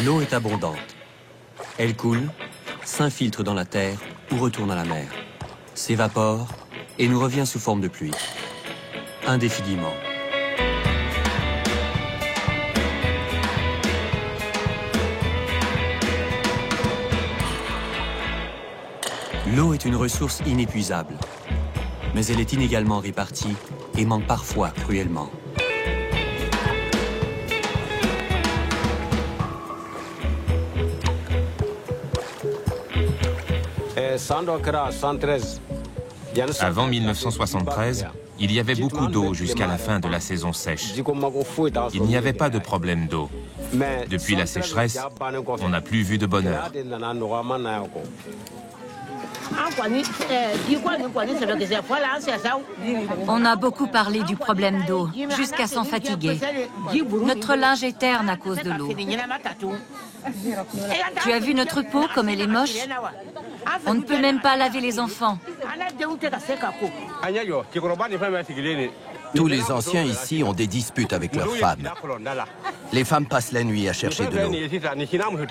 L'eau est abondante. Elle coule, s'infiltre dans la terre ou retourne à la mer, s'évapore et nous revient sous forme de pluie, indéfiniment. L'eau est une ressource inépuisable, mais elle est inégalement répartie et manque parfois cruellement. Avant 1973, il y avait beaucoup d'eau jusqu'à la fin de la saison sèche. Il n'y avait pas de problème d'eau. Depuis la sécheresse, on n'a plus vu de bonheur. On a beaucoup parlé du problème d'eau, jusqu'à s'en fatiguer. Notre linge est terne à cause de l'eau. Tu as vu notre peau, comme elle est moche? On ne peut même pas laver les enfants. Tous les anciens ici ont des disputes avec leurs femmes. Les femmes passent la nuit à chercher de l'eau.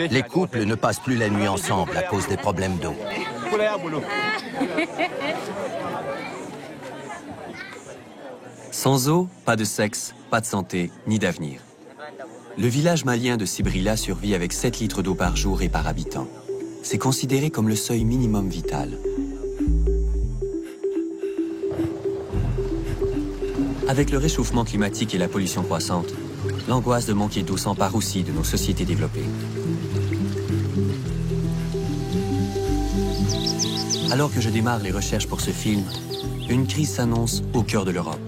Les couples ne passent plus la nuit ensemble à cause des problèmes d'eau. Sans eau, pas de sexe, pas de santé, ni d'avenir. Le village malien de Sibrila survit avec 7 litres d'eau par jour et par habitant. C'est considéré comme le seuil minimum vital. Avec le réchauffement climatique et la pollution croissante, l'angoisse de manquer d'eau s'empare aussi de nos sociétés développées. Alors que je démarre les recherches pour ce film, une crise s'annonce au cœur de l'Europe.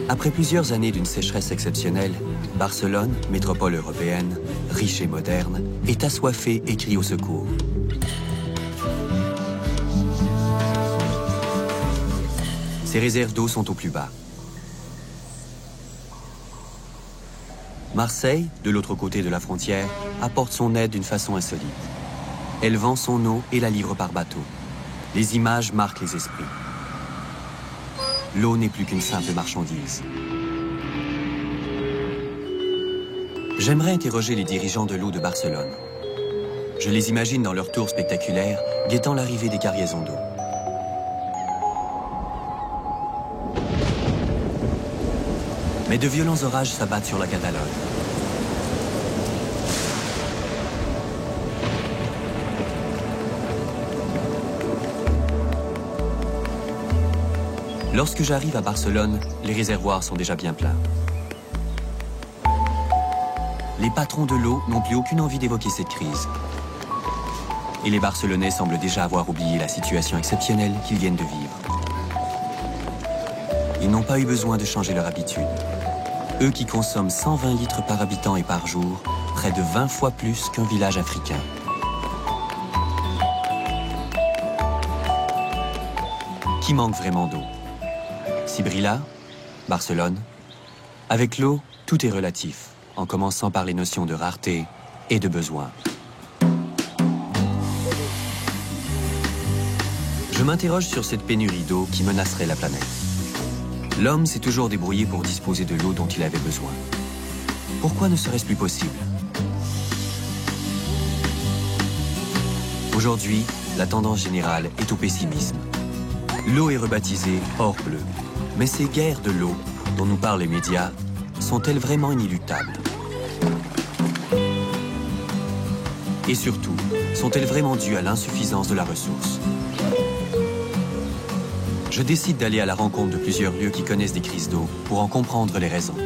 Après plusieurs années d'une sécheresse exceptionnelle, Barcelone, métropole européenne, riche et moderne, est assoiffée et crie au secours. Ses réserves d'eau sont au plus bas. Marseille, de l'autre côté de la frontière, apporte son aide d'une façon insolite. Elle vend son eau et la livre par bateau. Les images marquent les esprits. L'eau n'est plus qu'une simple marchandise. J'aimerais interroger les dirigeants de l'eau de Barcelone. Je les imagine dans leur tour spectaculaire, guettant l'arrivée des cargaisons d'eau. Mais de violents orages s'abattent sur la Catalogne. Lorsque j'arrive à Barcelone, les réservoirs sont déjà bien pleins. Les patrons de l'eau n'ont plus aucune envie d'évoquer cette crise. Et les Barcelonais semblent déjà avoir oublié la situation exceptionnelle qu'ils viennent de vivre. Ils n'ont pas eu besoin de changer leur habitude. Eux qui consomment 120 litres par habitant et par jour, près de 20 fois plus qu'un village africain. Qui manque vraiment d'eau? Sibrila, Barcelone. Avec l'eau, tout est relatif, en commençant par les notions de rareté et de besoin. Je m'interroge sur cette pénurie d'eau qui menacerait la planète. L'homme s'est toujours débrouillé pour disposer de l'eau dont il avait besoin. Pourquoi ne serait-ce plus possible? Aujourd'hui, la tendance générale est au pessimisme. L'eau est rebaptisée or bleu. Mais ces guerres de l'eau, dont nous parlent les médias, sont-elles vraiment inéluctables? Et surtout, sont-elles vraiment dues à l'insuffisance de la ressource? Je décide d'aller à la rencontre de plusieurs lieux qui connaissent des crises d'eau pour en comprendre les raisons.